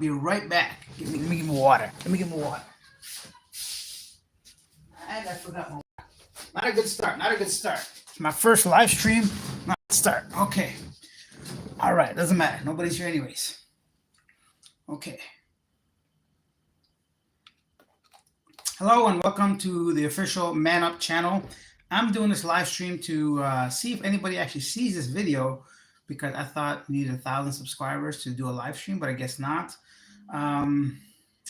Be right back. Let me get more water. Let me get more water. And I forgot my. Not a good start. Not a good start. It's my first live stream. Not a good start. Okay. All right. Doesn't matter. Nobody's here anyways. Okay. Hello and welcome to the official Man Up channel. I'm doing this live stream to see if anybody actually sees this video because I thought we needed 1,000 subscribers to do a live stream, but I guess not. Um,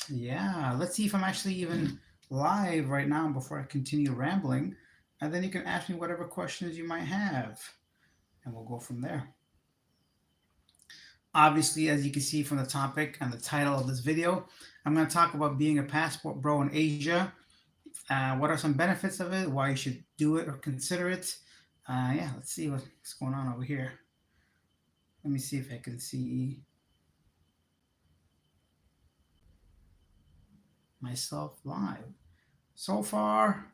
yeah, let's see if I'm actually even live right now before I continue rambling. And then you can ask me whatever questions you might have, and we'll go from there. Obviously, as you can see from the topic and the title of this video, I'm going to talk about being a passport bro in Asia. What are some benefits of it? Why you should do it or consider it? Yeah, let's see what's going on over here. Let me see if I can see myself live. So far,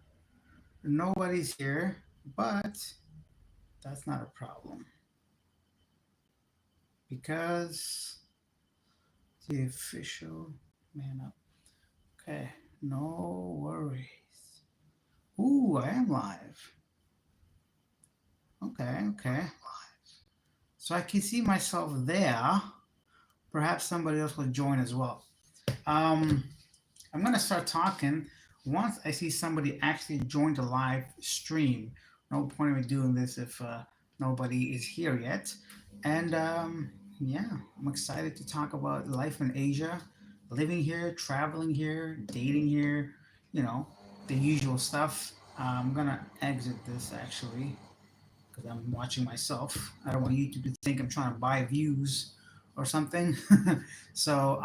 nobody's here, but that's not a problem because the official Man Up. Okay, no worries. Ooh, I am live. Okay. So I can see myself there. Perhaps somebody else will join as well. I'm going to start talking once I see somebody actually join the live stream. No point in doing this if nobody is here yet. And yeah, I'm excited to talk about life in Asia, living here, traveling here, dating here, you know, the usual stuff. I'm going to exit this actually because I'm watching myself. I don't want YouTube to think I'm trying to buy views or something. So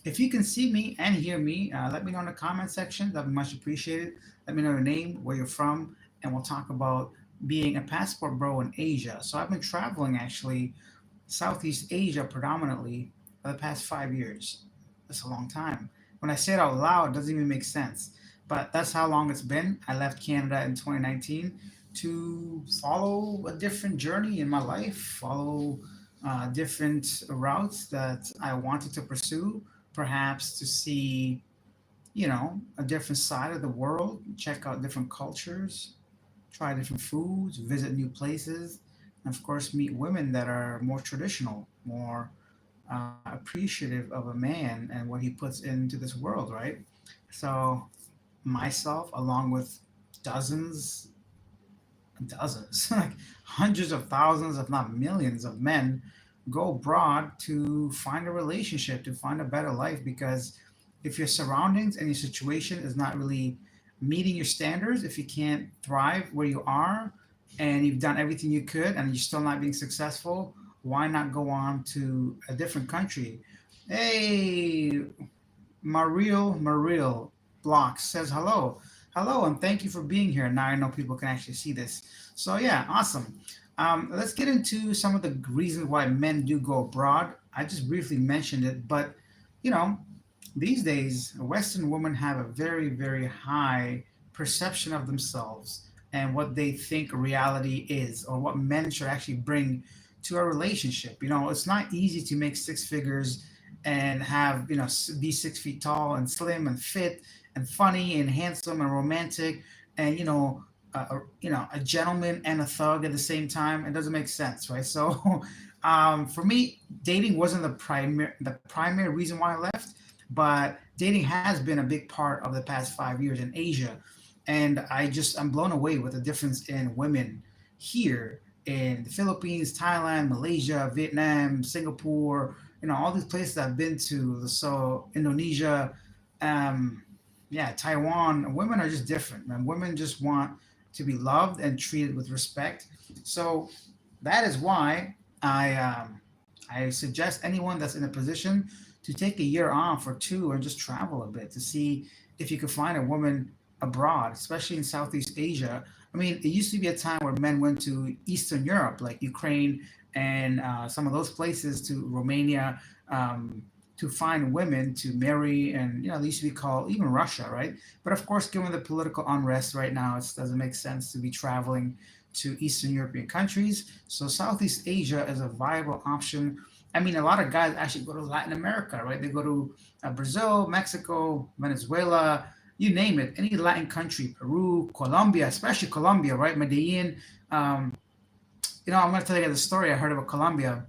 if you can see me and hear me, let me know in the comment section. That'd be much appreciated. Let me know your name, where you're from, and we'll talk about being a passport bro in Asia. So I've been traveling actually Southeast Asia predominantly for the past 5 years. That's a long time. When I say it out loud, it doesn't even make sense. But that's how long it's been. I left Canada in 2019 to follow a different journey in my life, follow different routes that I wanted to pursue, perhaps to see, a different side of the world, check out different cultures, try different foods, visit new places, and of course, meet women that are more traditional, more appreciative of a man and what he puts into this world, right? So, myself, along with dozens dozens, like hundreds of thousands, if not millions of men go abroad to find a relationship, to find a better life. Because if your surroundings and your situation is not really meeting your standards, if you can't thrive where you are and you've done everything you could and you're still not being successful, why not go on to a different country? Hey, Mariel Blocks says hello. Hello, and thank you for being here. Now I know people can actually see this. So, yeah, awesome. Let's get into some of the reasons why men do go abroad. I just briefly mentioned it, but you know, these days, Western women have a very, very high perception of themselves and what they think reality is, or what men should actually bring to a relationship. It's not easy to make six figures and have, be 6 feet tall and slim and fit and funny and handsome and romantic and, a gentleman and a thug at the same time. It doesn't make sense, right? So, for me, dating wasn't the primary reason why I left, but dating has been a big part of the past 5 years in Asia, and I'm blown away with the difference in women here in the Philippines, Thailand, Malaysia, Vietnam, Singapore, all these places I've been to. So Indonesia, um, yeah, Taiwan. Women are just different, man. Women just want to be loved and treated with respect. So that is why I suggest anyone that's in a position to take a year off or two and just travel a bit to see if you could find a woman abroad, especially in Southeast Asia. I mean, it used to be a time where men went to Eastern Europe, like Ukraine and some of those places, to Romania, to find women to marry. And, they used to be called even Russia, right? But of course, given the political unrest right now, it doesn't make sense to be traveling to Eastern European countries. So Southeast Asia is a viable option. I mean, a lot of guys actually go to Latin America, right? They go to Brazil, Mexico, Venezuela, you name it, any Latin country, Peru, Colombia, especially Colombia, right? Medellin. Um, I'm going to tell you the story I heard about Colombia.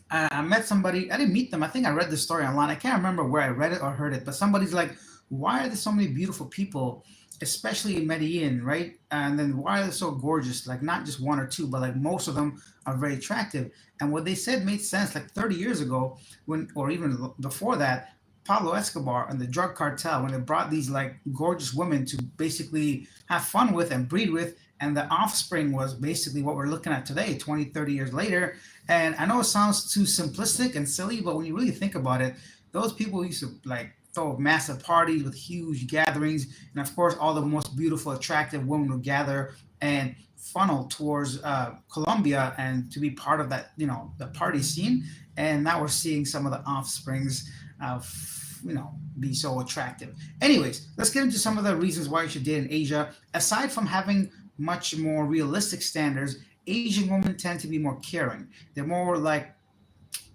I met somebody. I didn't meet them. I think I read the story online. I can't remember where I read it or heard it, but somebody's like, "Why are there so many beautiful people, especially in Medellin, right? And then why are they so gorgeous? Like not just one or two, but like most of them are very attractive." And what they said made sense. Like 30 years ago, when or even before that, Pablo Escobar and the drug cartel, when they brought these like gorgeous women to basically have fun with and breed with, and the offspring was basically what we're looking at today, 20, 30 years later. And I know it sounds too simplistic and silly, but when you really think about it, those people used to like throw massive parties with huge gatherings, and of course, all the most beautiful, attractive women would gather and funnel towards Colombia and to be part of that, the party scene. And now we're seeing some of the offsprings of, be so attractive. Anyways, let's get into some of the reasons why you should date in Asia. Aside from having much more realistic standards, Asian women tend to be more caring. They're more like,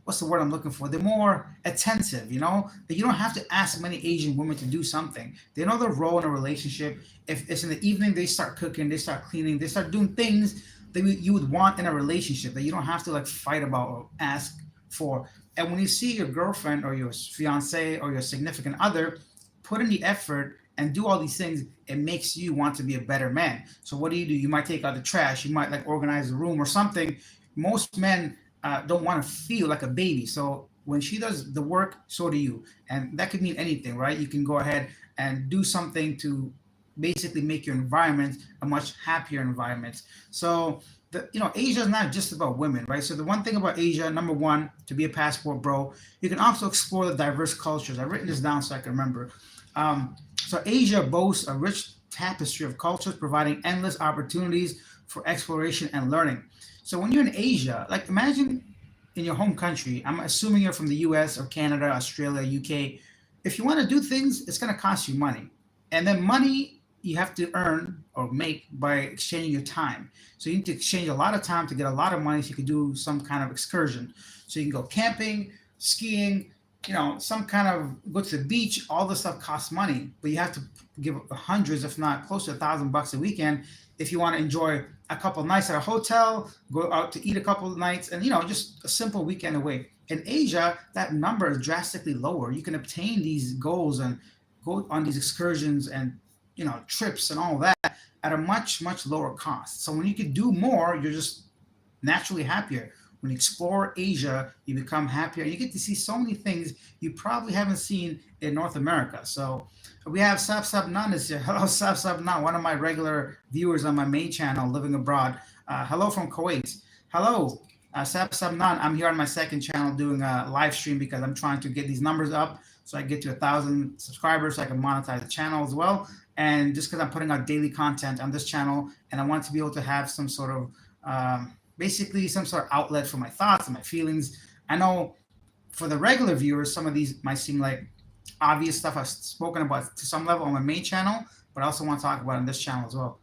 what's the word I'm looking for? They're more attentive, that you don't have to ask many Asian women to do something. They know their role in a relationship. If it's in the evening, they start cooking, they start cleaning, they start doing things that you would want in a relationship that you don't have to like fight about or ask for. And when you see your girlfriend or your fiance or your significant other put in the effort and do all these things, it makes you want to be a better man. So what do? You might take out the trash, you might like organize the room or something. Most men don't want to feel like a baby. So when she does the work, so do you. And that could mean anything, right? You can go ahead and do something to basically make your environment a much happier environment. So Asia is not just about women, right? So the one thing about Asia, number one, to be a passport bro, you can also explore the diverse cultures. I've written this down so I can remember. So Asia boasts a rich tapestry of cultures, providing endless opportunities for exploration and learning. So when you're in Asia, like imagine in your home country, I'm assuming you're from the US or Canada, Australia, UK. If you want to do things, it's going to cost you money. And then money you have to earn or make by exchanging your time. So you need to exchange a lot of time to get a lot of money so you can do some kind of excursion. So you can go camping, skiing, some kind of go to the beach. All this stuff costs money, but you have to give hundreds, if not close to $1,000 a weekend if you want to enjoy a couple of nights at a hotel, go out to eat a couple of nights, and just a simple weekend away. In Asia, that number is drastically lower. You can obtain these goals and go on these excursions and trips and all that at a much much lower cost. So when you can do more, you're just naturally happier. When you explore Asia, you become happier. You get to see so many things you probably haven't seen in North America. So we have Sab Sab Nan is here. Hello, Sab Sab Nan, one of my regular viewers on my main channel, Living Abroad. Hello from Kuwait. Hello, Sab Sab Nan. I'm here on my second channel doing a live stream because I'm trying to get these numbers up so I get to 1,000 subscribers so I can monetize the channel as well. And just because I'm putting out daily content on this channel, and I want to be able to have some sort of basically some sort of outlet for my thoughts and my feelings. I know for the regular viewers, some of these might seem like obvious stuff I've spoken about to some level on my main channel, but I also want to talk about on this channel as well.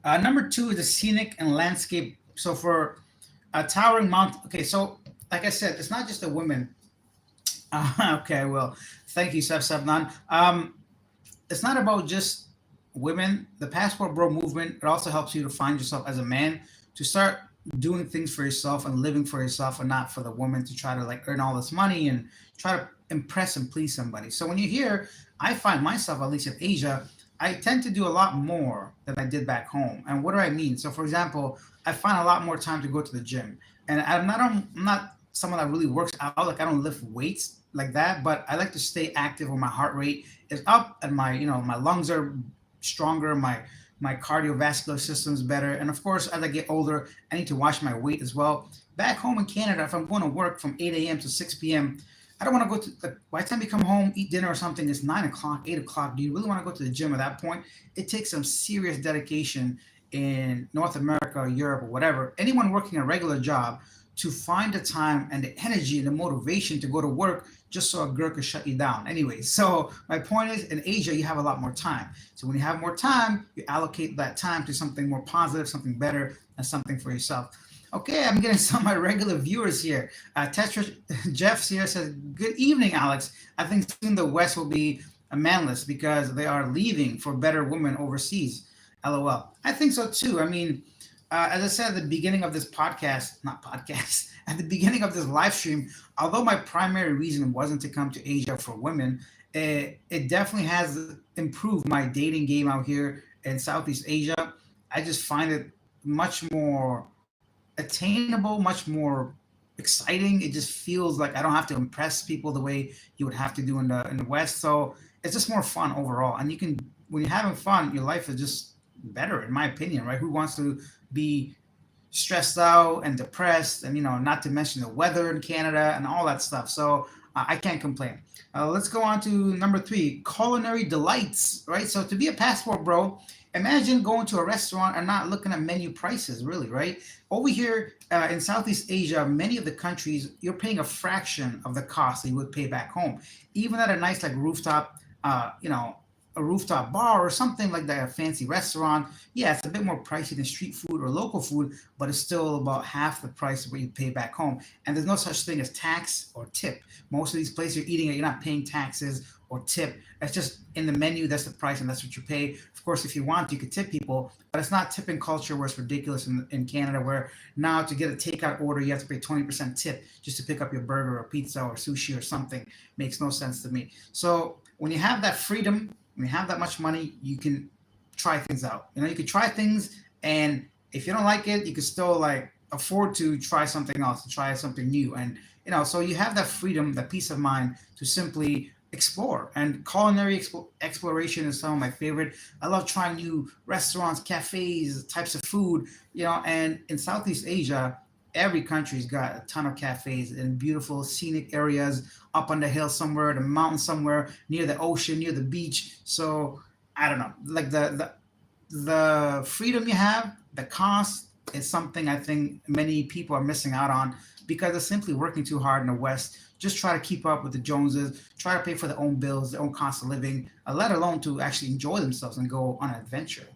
Number two is the scenic and landscape. So for a towering mountain, okay, so like I said, it's not just the women. Okay, well, thank you, Sef Sabnan. It's not about just women. The Passport Bro movement, it also helps you to find yourself as a man, to start doing things for yourself and living for yourself and not for the woman to try to like earn all this money and try to impress and please somebody. So when you're here, I find myself, at least in Asia, I tend to do a lot more than I did back home. And what do I mean? So for example, I find a lot more time to go to the gym. And I'm not someone that really works out. Like I don't lift weights like that, but I like to stay active where my heart rate is up and my lungs are stronger, my cardiovascular system's better. And of course, as I get older, I need to watch my weight as well. Back home in Canada, if I'm going to work from 8 a.m. to 6 p.m., I don't want to go to, like, by the time you come home, eat dinner or something, it's 9 o'clock, 8 o'clock. Do you really want to go to the gym at that point? It takes some serious dedication in North America or Europe or whatever. Anyone working a regular job to find the time and the energy and the motivation to go to work just so a girl could shut you down. Anyway, so my point is in Asia, you have a lot more time. So when you have more time, you allocate that time to something more positive, something better, and something for yourself. Okay, I'm getting some of my regular viewers here. Tetra Jeff here says, "Good evening, Alex. I think soon the West will be a manless because they are leaving for better women overseas. LOL." I think so too. I mean, as I said at the beginning of this podcast, not podcast, at the beginning of this live stream, although my primary reason wasn't to come to Asia for women, it definitely has improved my dating game out here in Southeast Asia. I just find it much more attainable, much more exciting. It just feels like I don't have to impress people the way you would have to do in the West. So it's just more fun overall. And you can when you're having fun, your life is just better, in my opinion, right? Who wants to be stressed out and depressed, and not to mention the weather in Canada and all that stuff. So I can't complain. Let's go on to number three, culinary delights, right? So to be a passport bro, imagine going to a restaurant and not looking at menu prices, really, right? Over here in Southeast Asia, many of the countries, you're paying a fraction of the cost that you would pay back home. Even at a nice like rooftop, a rooftop bar or something like that, a fancy restaurant, yeah, it's a bit more pricey than street food or local food, but it's still about half the price of what you pay back home. And there's no such thing as tax or tip. Most of these places you're eating at, you're not paying taxes or tip. It's just in the menu, that's the price, and that's what you pay. Of course, if you want, you could tip people, but it's not tipping culture where it's ridiculous in Canada, where now to get a takeout order, you have to pay 20% tip just to pick up your burger or pizza or sushi or something. Makes no sense to me. So when you have that freedom, when you have that much money, you can try things out. You can try things, and if you don't like it, you can still like afford to try something else, to try something new, and so you have that freedom, that peace of mind to simply explore. And culinary exploration is some of my favorite. I love trying new restaurants, cafes, types of food. And in Southeast Asia, every country's got a ton of cafes in beautiful scenic areas up on the hill somewhere, the mountain somewhere, near the ocean, near the beach. So I don't know, like the freedom you have, the cost is something I think many people are missing out on because they're simply working too hard in the West. Just try to keep up with the Joneses, try to pay for their own bills, their own cost of living, let alone to actually enjoy themselves and go on an adventure.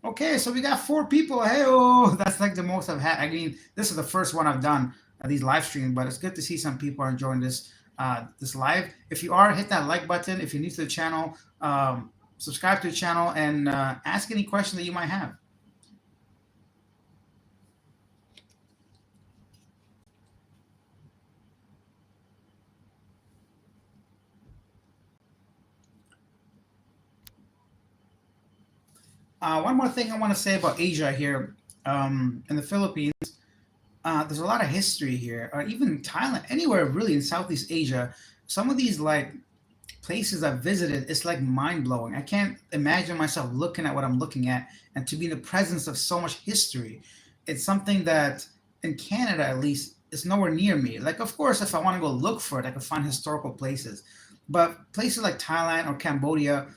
Okay, so we got four people. Hey, oh, that's like the most I've had. I mean, this is the first one I've done these live streams, but it's good to see some people are enjoying this live. If you are, hit that like button. If you're new to the channel, subscribe to the channel and ask any question that you might have. One more thing I want to say about Asia here in the Philippines. There's a lot of history here, or even Thailand, anywhere really in Southeast Asia. Some of these like places I've visited, it's like mind blowing. I can't imagine myself looking at what I'm looking at, and to be in the presence of so much history. It's something that in Canada, at least, is nowhere near me. Like, of course, if I want to go look for it, I can find historical places. But places like Thailand or Cambodia,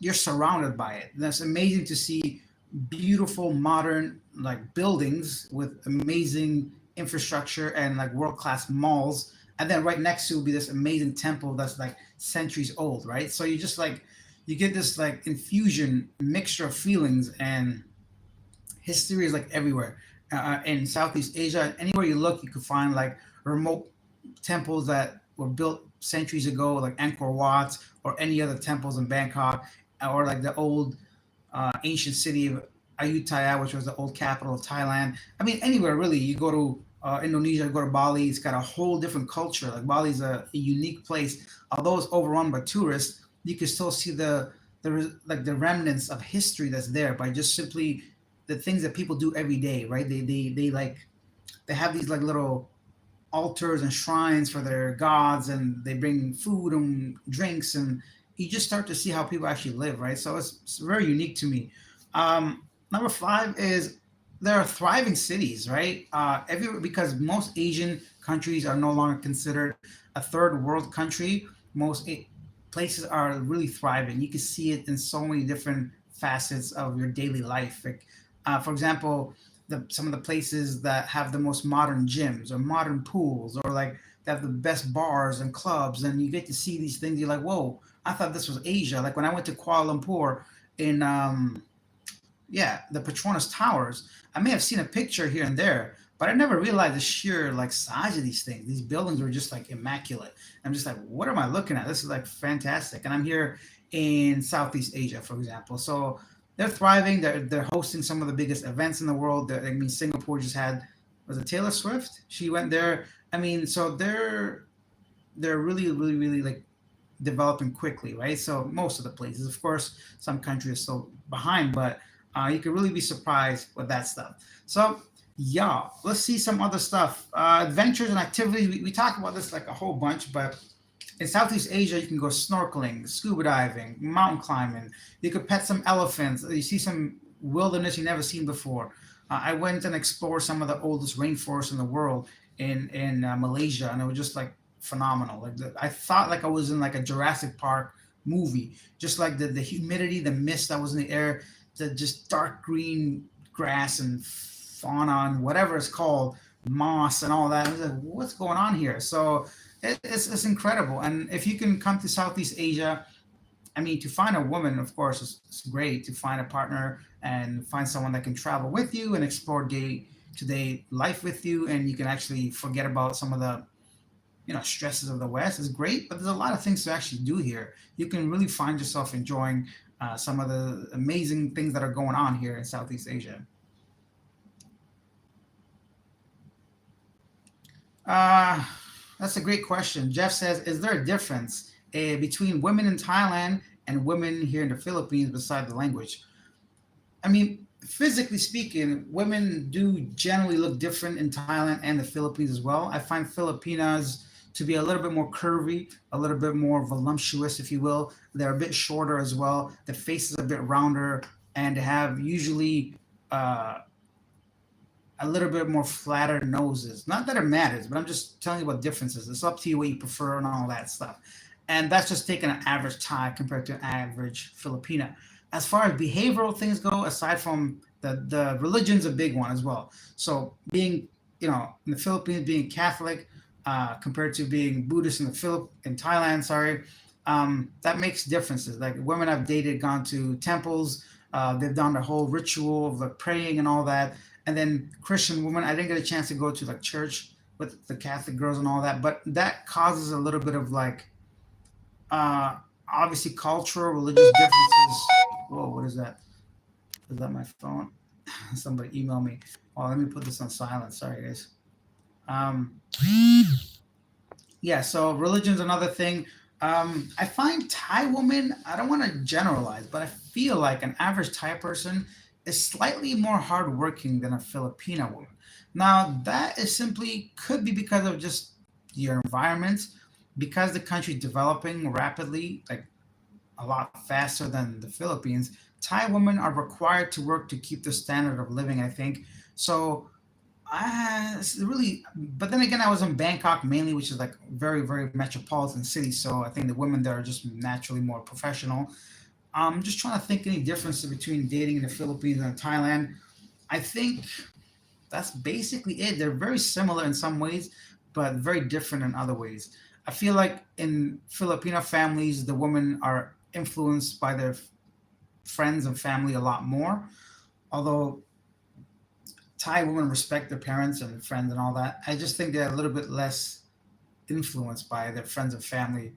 you're surrounded by it. And it's amazing to see beautiful modern like buildings with amazing infrastructure and like world class malls, and then right next to will be this amazing temple that's like centuries old, right? So you just like you get this like infusion mixture of feelings, and history is like everywhere in Southeast Asia. Anywhere you look, you could find like remote temples that were built centuries ago, like Angkor Wat or any other temples in Bangkok, or like the old ancient city of Ayutthaya, which was the old capital of Thailand. I mean, anywhere really. You go to Indonesia, go to Bali, it's got a whole different culture. Like Bali's a unique place. Although it's overrun by tourists, you can still see the remnants of history that's there by just simply the things that people do every day, right? They have these like little altars and shrines for their gods, and they bring food and drinks, and you just start to see how people actually live, right? So it's very unique to me. Number five is there are thriving cities, right? Because most Asian countries are no longer considered a third world country. Most places are really thriving. You can see it in so many different facets of your daily life. Like, for example, some of the places that have the most modern gyms or modern pools, or like they have the best bars and clubs, and you get to see these things. You're like, whoa, I thought this was Asia. Like when I went to Kuala Lumpur in yeah, the Petronas Towers. I may have seen a picture here and there, but I never realized the sheer like size of these things. These buildings were just like immaculate. I'm just like, what am I looking at? This is like fantastic. And I'm here in Southeast Asia, for example. So they're thriving. They're hosting some of the biggest events in the world. I mean, Singapore just had, was it Taylor Swift? She went there. I mean, so they're really, really, really like developing quickly, right? So most of the places, of course, some countries are still behind, but you can really be surprised with that stuff. So yeah, let's see some other stuff. Adventures and activities. We talked about this like a whole bunch, but in Southeast Asia, you can go snorkeling, scuba diving, mountain climbing. You could pet some elephants. You see some wilderness you never seen before. I went and explored some of the oldest rainforests in the world in Malaysia, and it was just like phenomenal. Like I thought like I was in like a Jurassic Park movie. Just like the humidity, the mist that was in the air, the just dark green grass and fauna and whatever it's called, moss and all that. I was like, what's going on here? So it's incredible. And if you can come to Southeast Asia, I mean, to find a woman, of course, it's great to find a partner and find someone that can travel with you and explore day to day life with you. And you can actually forget about some of the, stresses of the West. Is great, but there's a lot of things to actually do here. You can really find yourself enjoying some of the amazing things that are going on here in Southeast Asia. Uh, that's a great question. Jeff says, is there a difference between women in Thailand and women here in the Philippines beside the language? I mean, physically speaking, women do generally look different in Thailand and the Philippines as well. I find Filipinas to be a little bit more curvy, a little bit more voluptuous, if you will. They're a bit shorter as well. The face is a bit rounder, and they have usually uh, a little bit more flatter noses. Not that it matters, but I'm just telling you what differences. It's up to you what you prefer and all that stuff. And that's just taking an average Thai compared to an average Filipina. As far as behavioral things go, aside from the religion's a big one as well. So being, in the Philippines, being Catholic compared to being Buddhist in Thailand, sorry, that makes differences. Like women I've dated, gone to temples, they've done the whole ritual of like praying and all that. And then Christian women, I didn't get a chance to go to like church with the Catholic girls and all that, but that causes a little bit of like uh, obviously cultural, religious differences. Whoa, what is that? Is that my phone? Somebody email me. Oh, let me put this on silent. Sorry, guys. Um, yeah, so religion's another thing. I find Thai women, I don't want to generalize, but I feel like an average Thai person is slightly more hardworking than a Filipina woman. Now, that is simply could be because of just your environment, because the country is developing rapidly, like a lot faster than the Philippines. Thai women are required to work to keep the standard of living, I think. So it's really, but then again, I was in Bangkok mainly, which is like very, very metropolitan city. So I think the women there are just naturally more professional. I'm just trying to think any differences between dating in the Philippines and Thailand. I think that's basically it. They're very similar in some ways, but very different in other ways. I feel like in Filipino families, the women are influenced by their friends and family a lot more. Although Thai women respect their parents and friends and all that, I just think they're a little bit less influenced by their friends and family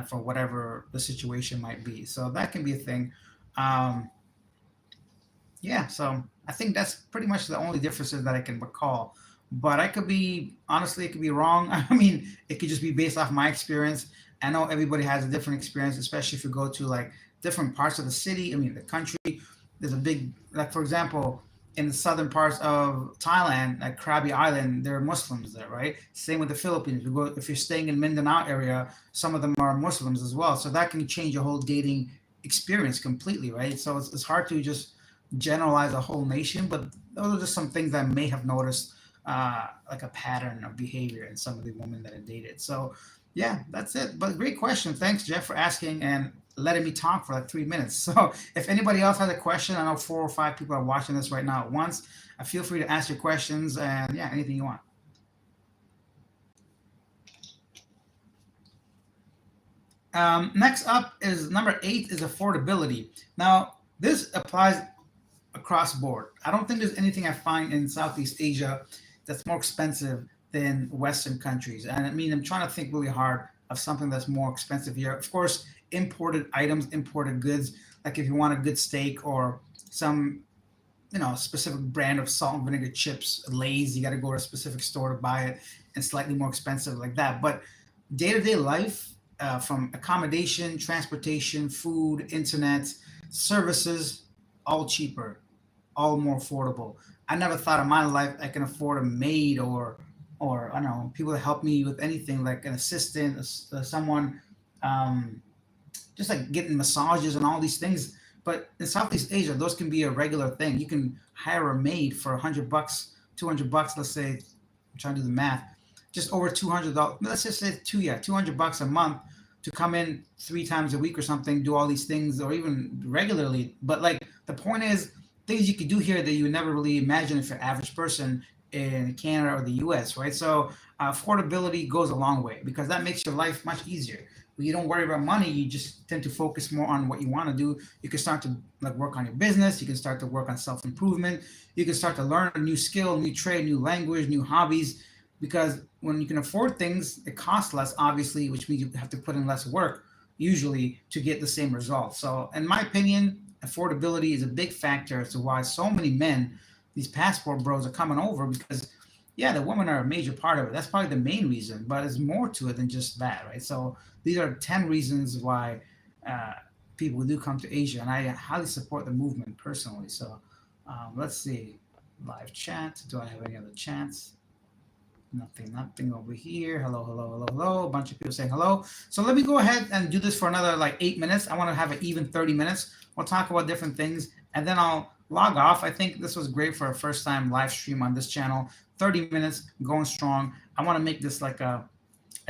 for whatever the situation might be. So that can be a thing. Um, yeah, so I think that's pretty much the only differences that I can recall. But I could be honestly, it could be wrong. I mean, it could just be based off my experience. I know everybody has a different experience, especially if you go to like different parts of the city. I mean, the country. There's a big, like for example, in the southern parts of Thailand, like Krabi Island, there are Muslims there, right? Same with the Philippines. You go if you're staying in Mindanao area, some of them are Muslims as well. So that can change your whole dating experience completely, right? So it's hard to just generalize a whole nation, but those are just some things I may have noticed, like a pattern of behavior in some of the women that I dated. So Yeah, that's it. But great question. Thanks, Jeff, for asking and letting me talk for like 3 minutes. So if anybody else has a question, I know 4 or 5 people are watching this right now at once. Feel free to ask your questions and yeah, anything you want. Next up is number 8 is affordability. Now, this applies across board. I don't think there's anything I find in Southeast Asia that's more expensive than Western countries. And I mean, I'm trying to think really hard of something that's more expensive here. Of course, imported items, imported goods, like if you want a good steak or some, specific brand of salt and vinegar chips, Lay's, you got to go to a specific store to buy it and slightly more expensive like that. But day to day life, from accommodation, transportation, food, internet, services, all cheaper, all more affordable. I never thought in my life I can afford a maid or I don't know people to help me with anything like an assistant, someone, um, just like getting massages and all these things. But in Southeast Asia, those can be a regular thing. You can hire a maid for $100, $200. Let's say, I'm trying to do the math, just over $200. Let's just say $200 a month to come in 3 times a week or something, do all these things, or even regularly. But like the point is, things you could do here that you would never really imagine if you're an average person in Canada or the U.S. Right? So affordability goes a long way because that makes your life much easier. When you don't worry about money, you just tend to focus more on what you want to do. You can start to like work on your business. You can start to work on self improvement. You can start to learn a new skill, new trade, new language, new hobbies. Because when you can afford things, it costs less, obviously, which means you have to put in less work usually to get the same results. So, in my opinion, affordability is a big factor as to why so many men, these passport bros, are coming over because yeah, the women are a major part of it. That's probably the main reason, but there's more to it than just that, right? So these are 10 reasons why uh, people do come to Asia, and I highly support the movement personally. So let's see, live chat. Do I have any other chats? Nothing, nothing over here. Hello, hello, hello, hello. A bunch of people saying hello. So let me go ahead and do this for another like 8 minutes. I want to have an even 30 minutes. We'll talk about different things and then I'll log off. I think this was great for a first time live stream on this channel. 30 minutes going strong. I want to make this like a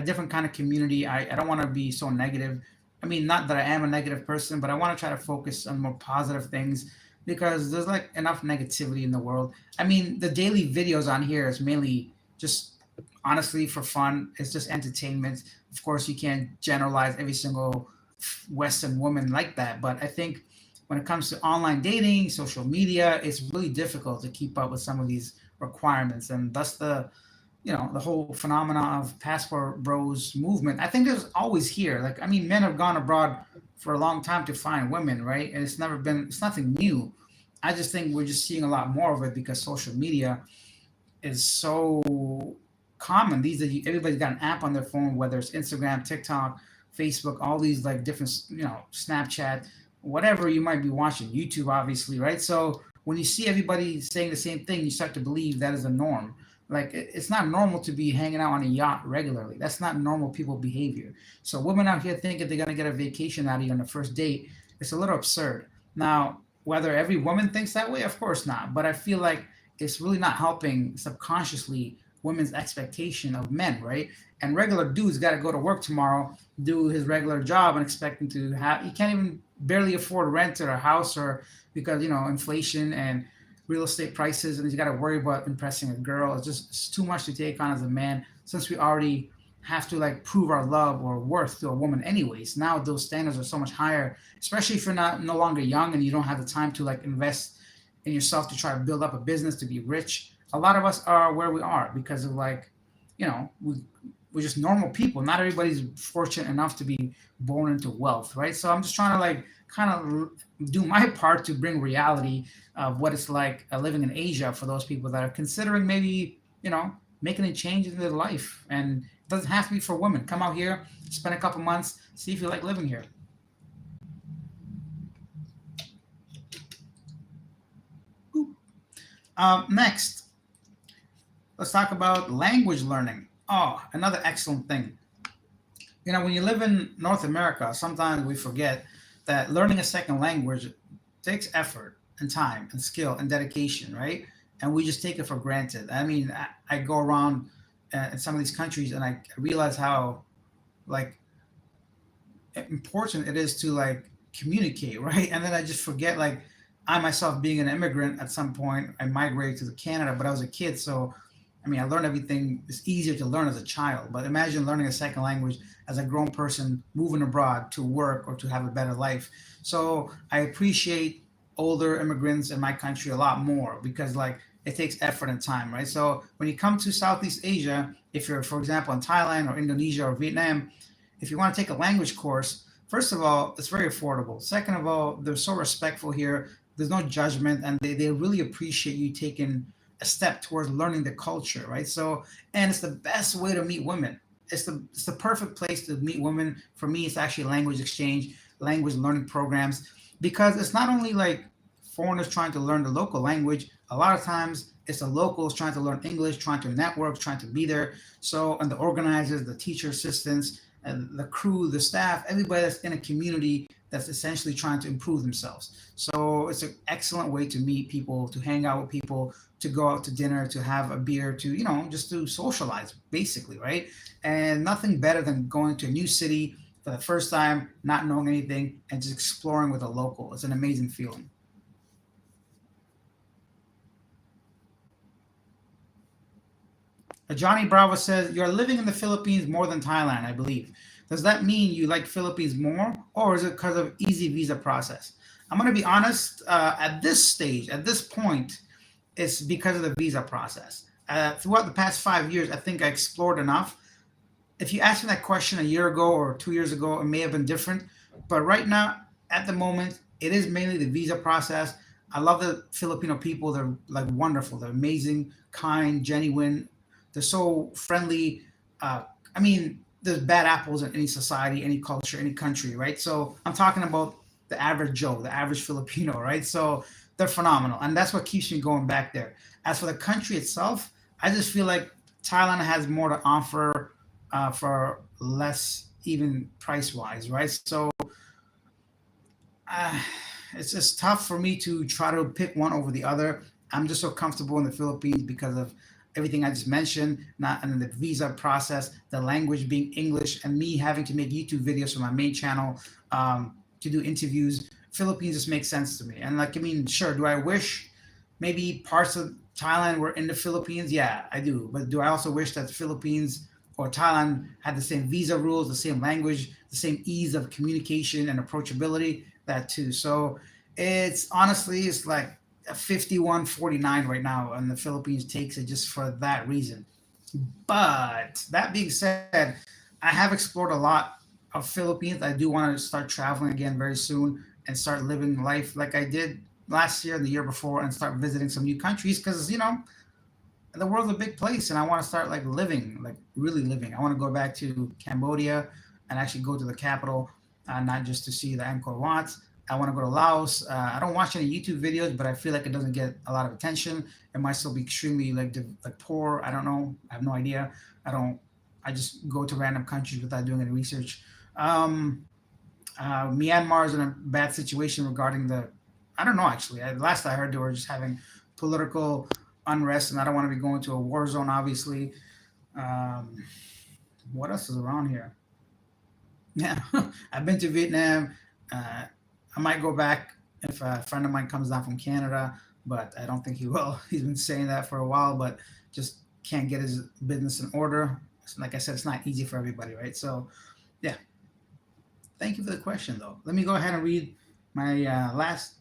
different kind of community. I don't want to be so negative. I mean, not that I am a negative person, but I want to try to focus on more positive things because there's like enough negativity in the world. I mean, the daily videos on here is mainly just honestly for fun. It's just entertainment. Of course, you can't generalize every single Western woman like that, but I think when it comes to online dating, social media, it's really difficult to keep up with some of these requirements, and thus the whole phenomena of passport bros movement. I think there's always here. Like, I mean, men have gone abroad for a long time to find women, right? And it's nothing new. I just think we're just seeing a lot more of it because social media is so common. These are everybody's got an app on their phone, whether it's Instagram, TikTok, Facebook, all these like different, Snapchat, whatever you might be watching, YouTube, obviously, right? So when you see everybody saying the same thing, you start to believe that is a norm. Like it's not normal to be hanging out on a yacht regularly. That's not normal people behavior. So women out here thinking they're gonna get a vacation out of you on the first date, it's a little absurd. Now, whether every woman thinks that way, of course not. But I feel like it's really not helping subconsciously women's expectation of men, right? And regular dudes got to go to work tomorrow, do his regular job, and expect him to have. He can't even barely afford rent or a house, or because inflation and real estate prices, and he's got to worry about impressing a girl. It's too much to take on as a man, since we already have to like prove our love or worth to a woman anyways. Now those standards are so much higher, especially if you're not no longer young and you don't have the time to like invest in yourself to try to build up a business to be rich. A lot of us are where we are because of like, we're just normal people. Not everybody's fortunate enough to be born into wealth, right? So I'm just trying to like kind of do my part to bring reality of what it's like living in Asia for those people that are considering maybe, making a change in their life. And it doesn't have to be for women. Come out here, spend a couple months, see if you like living here. Next, let's talk about language learning. Oh, another excellent thing. When you live in North America, sometimes we forget that learning a second language takes effort and time and skill and dedication, right? And we just take it for granted. I mean, I go around in some of these countries and I realize how like important it is to like communicate, right? And then I just forget like I myself being an immigrant at some point, I migrated to Canada, but I was a kid, so I mean I learned everything. It's easier to learn as a child, but imagine learning a second language as a grown person moving abroad to work or to have a better life. So I appreciate older immigrants in my country a lot more because like it takes effort and time, right? So when you come to Southeast Asia, if you're for example in Thailand or Indonesia or Vietnam, if you want to take a language course, first of all, it's very affordable. Second of all, they're so respectful here. There's no judgment, and they really appreciate you taking a step towards learning the culture, right? So, and it's the best way to meet women. It's the perfect place to meet women. For me, it's actually language exchange, language learning programs, because it's not only like foreigners trying to learn the local language. A lot of times, it's the locals trying to learn English, trying to network, trying to be there. So, and the organizers, the teacher assistants, and the crew, the staff, everybody that's in a community that's essentially trying to improve themselves. So it's an excellent way to meet people, to hang out with people, to go out to dinner, to have a beer, to, just to socialize, basically, right? And nothing better than going to a new city for the first time, not knowing anything, and just exploring with a local. It's an amazing feeling. Johnny Bravo says, you're living in the Philippines more than Thailand, I believe. Does that mean you like Philippines more, or is it because of easy visa process? I'm going to be honest, at this stage, at this point, it's because of the visa process. Throughout the past 5 years, I think I explored enough. If you asked me that question a year ago or 2 years ago, it may have been different. But right now, at the moment, it is mainly the visa process. I love the Filipino people. They're like wonderful. They're amazing, kind, genuine. They're so friendly. I mean, there's bad apples in any society, any culture, any country, right? So I'm talking about the average Joe, the average Filipino, right? So they're phenomenal, and that's what keeps me going back there. As for the country itself, I just feel like Thailand has more to offer for less, even price wise, right? So uh, it's just tough for me to try to pick one over the other. I'm just so comfortable in the Philippines because of everything I just mentioned, not and the visa process, the language being English, and me having to make YouTube videos for my main channel to do interviews. Philippines just makes sense to me. And like, I mean, sure, do I wish maybe parts of Thailand were in the Philippines? Yeah, I do. But do I also wish that the Philippines or Thailand had the same visa rules, the same language, the same ease of communication and approachability? That too. So it's honestly, it's like a 51-49 right now, and the Philippines takes it just for that reason. But that being said, I have explored a lot of Philippines. I do want to start traveling again very soon and start living life like I did last year and the year before and start visiting some new countries because, the world's a big place and I want to start like living, like really living. I want to go back to Cambodia and actually go to the capital, not just to see the Angkor Wat. I want to go to Laos. I don't watch any YouTube videos, but I feel like it doesn't get a lot of attention. It might still be extremely like poor. I don't know. I have no idea. I don't. I just go to random countries without doing any research. Um, Myanmar is in a bad situation regarding the. I don't know actually. Last I heard, they were just having political unrest, and I don't want to be going to a war zone. Obviously, um, what else is around here? Yeah, I've been to Vietnam. Uh, I might go back if a friend of mine comes down from Canada, but I don't think he will. He's been saying that for a while, but just can't get his business in order. Like I said, it's not easy for everybody, right? So, yeah. Thank you for the question, though. Let me go ahead and read my last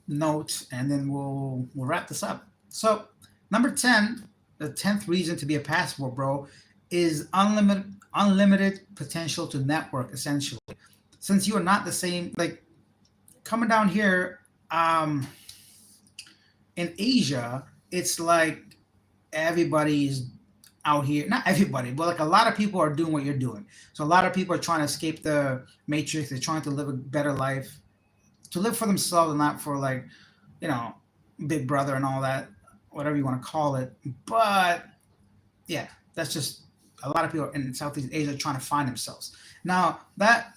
notes, and then we'll wrap this up. So, number 10, the 10th reason to be a passport bro is unlimited potential to network. Essentially, since you are not the same, like coming down here, um, in Asia, it's like everybody is out here. Not everybody, but like a lot of people are doing what you're doing. So a lot of people are trying to escape the matrix. They're trying to live a better life, to live for themselves and not for like, you know, Big Brother and all that, whatever you want to call it. But yeah, that's just a lot of people in Southeast Asia trying to find themselves. Now that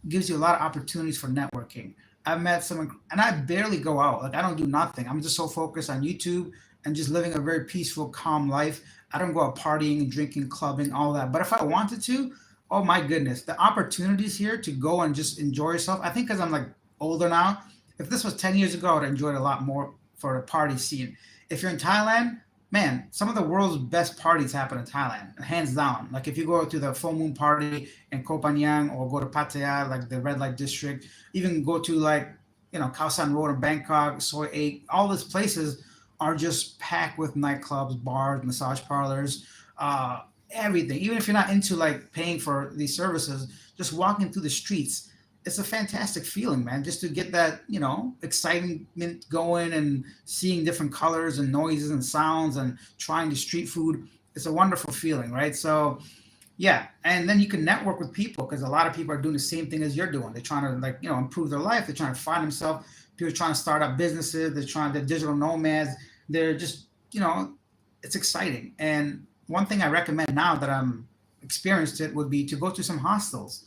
gives you a lot of opportunities for networking. I've met some, and I barely go out. Like I don't do nothing. I'm just so focused on YouTube and just living a very peaceful, calm life. I don't go out partying and drinking, clubbing, all that. But if I wanted to, Oh my goodness, the opportunities here to go and just enjoy yourself. I think because I'm like older now. If this was 10 years ago, I would enjoy it a lot more for the party scene. If you're in Thailand, man, some of the world's best parties happen in Thailand, hands down. Like if you go to the full moon party in Koh Phangan or go to Pattaya, like the red light district, even go to like Khao San Road in Bangkok, Soi 8, all these places are just packed with nightclubs, bars, massage parlors, uh, everything. Even if you're not into like paying for these services, just walking through the streets, it's a fantastic feeling, man. Just to get that, excitement going and seeing different colors and noises and sounds and trying the street food. It's a wonderful feeling, right? So yeah, and then you can network with people because a lot of people are doing the same thing as you're doing. They're trying to like improve their life. They're trying to find themselves. People are trying to start up businesses. They're digital nomads. They're just it's exciting. And one thing I recommend now that I'm experienced it would be to go to some hostels.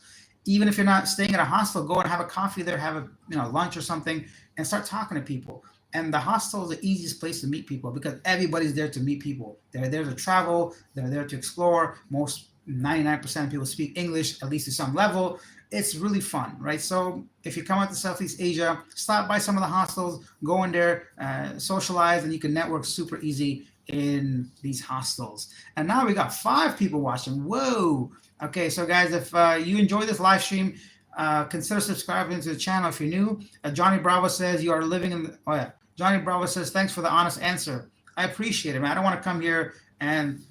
Even if you're not staying at a hostel, go and have a coffee there, have a lunch or something, and start talking to people. And the hostel is the easiest place to meet people because everybody's there to meet people. They're there to travel. They're there to explore. Most 99% of people speak English, at least to some level. It's really fun, right? So if you come out to Southeast Asia, stop by some of the hostels, go in there, socialize, and you can network super easy in these hostels. And now we got 5 people watching. Whoa. Okay, so guys, if you enjoy this live stream, consider subscribing to the channel if you're new. Johnny Bravo says you are living in the, oh yeah. Johnny Bravo says, thanks for the honest answer. I appreciate it, man. I don't want to come here and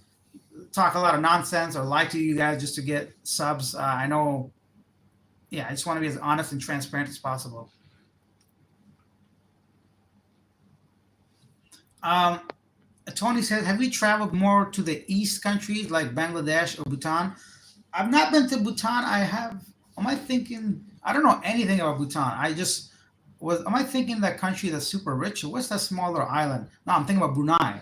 talk a lot of nonsense or lie to you guys just to get subs. I know, yeah, I just want to be as honest and transparent as possible. Tony says, have you traveled more to the east countries like Bangladesh or Bhutan? I've not been to Bhutan. I have. Am I thinking? I don't know anything about Bhutan. I just was. Am I thinking that country that's super rich? Or what's that smaller island? No, I'm thinking about Brunei.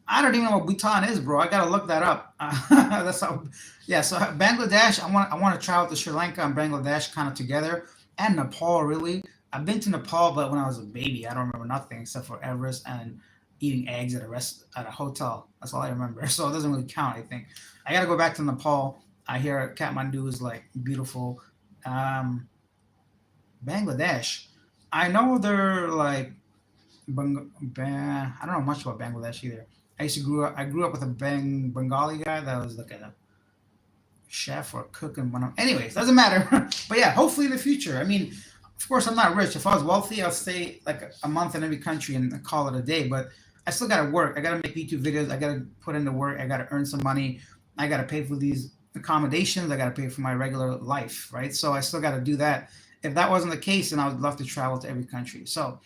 I don't even know what Bhutan is, bro. I gotta look that up. That's how. Yeah. So Bangladesh. I want to travel to Sri Lanka and Bangladesh kind of together, and Nepal. Really, I've been to Nepal, but when I was a baby, I don't remember nothing except for Everest and eating eggs at a hotel. That's all I remember. So it doesn't really count. I think I gotta go back to Nepal. I hear Kathmandu is like beautiful. Um, Bangladesh. I know they're like I don't know much about Bangladesh either. I grew up with a Bengali guy that was like a chef or cook and one. Anyways, doesn't matter. But yeah, hopefully in the future. I mean, of course, I'm not rich. If I was wealthy, I'll stay like a month in every country and call it a day. But I still gotta work. I gotta make YouTube videos. I gotta put in the work. I gotta earn some money. I gotta pay for these accommodations. I gotta pay for my regular life, right? So I still gotta do that. If that wasn't the case, then I would love to travel to every country. So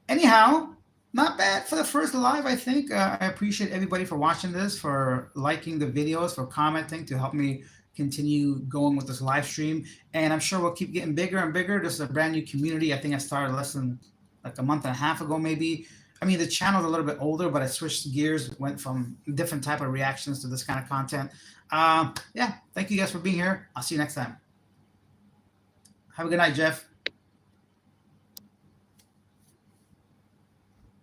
anyhow, not bad for the first live, I think. I appreciate everybody for watching this, for liking the videos, for commenting to help me continue going with this live stream. And I'm sure we'll keep getting bigger and bigger. This is a brand new community. I think I started less than like a month and a half ago, maybe. I mean, the channel's a little bit older, but I switched gears, went from different type of reactions to this kind of content. Yeah, thank you guys for being here. I'll see you next time. Have a good night, Jeff.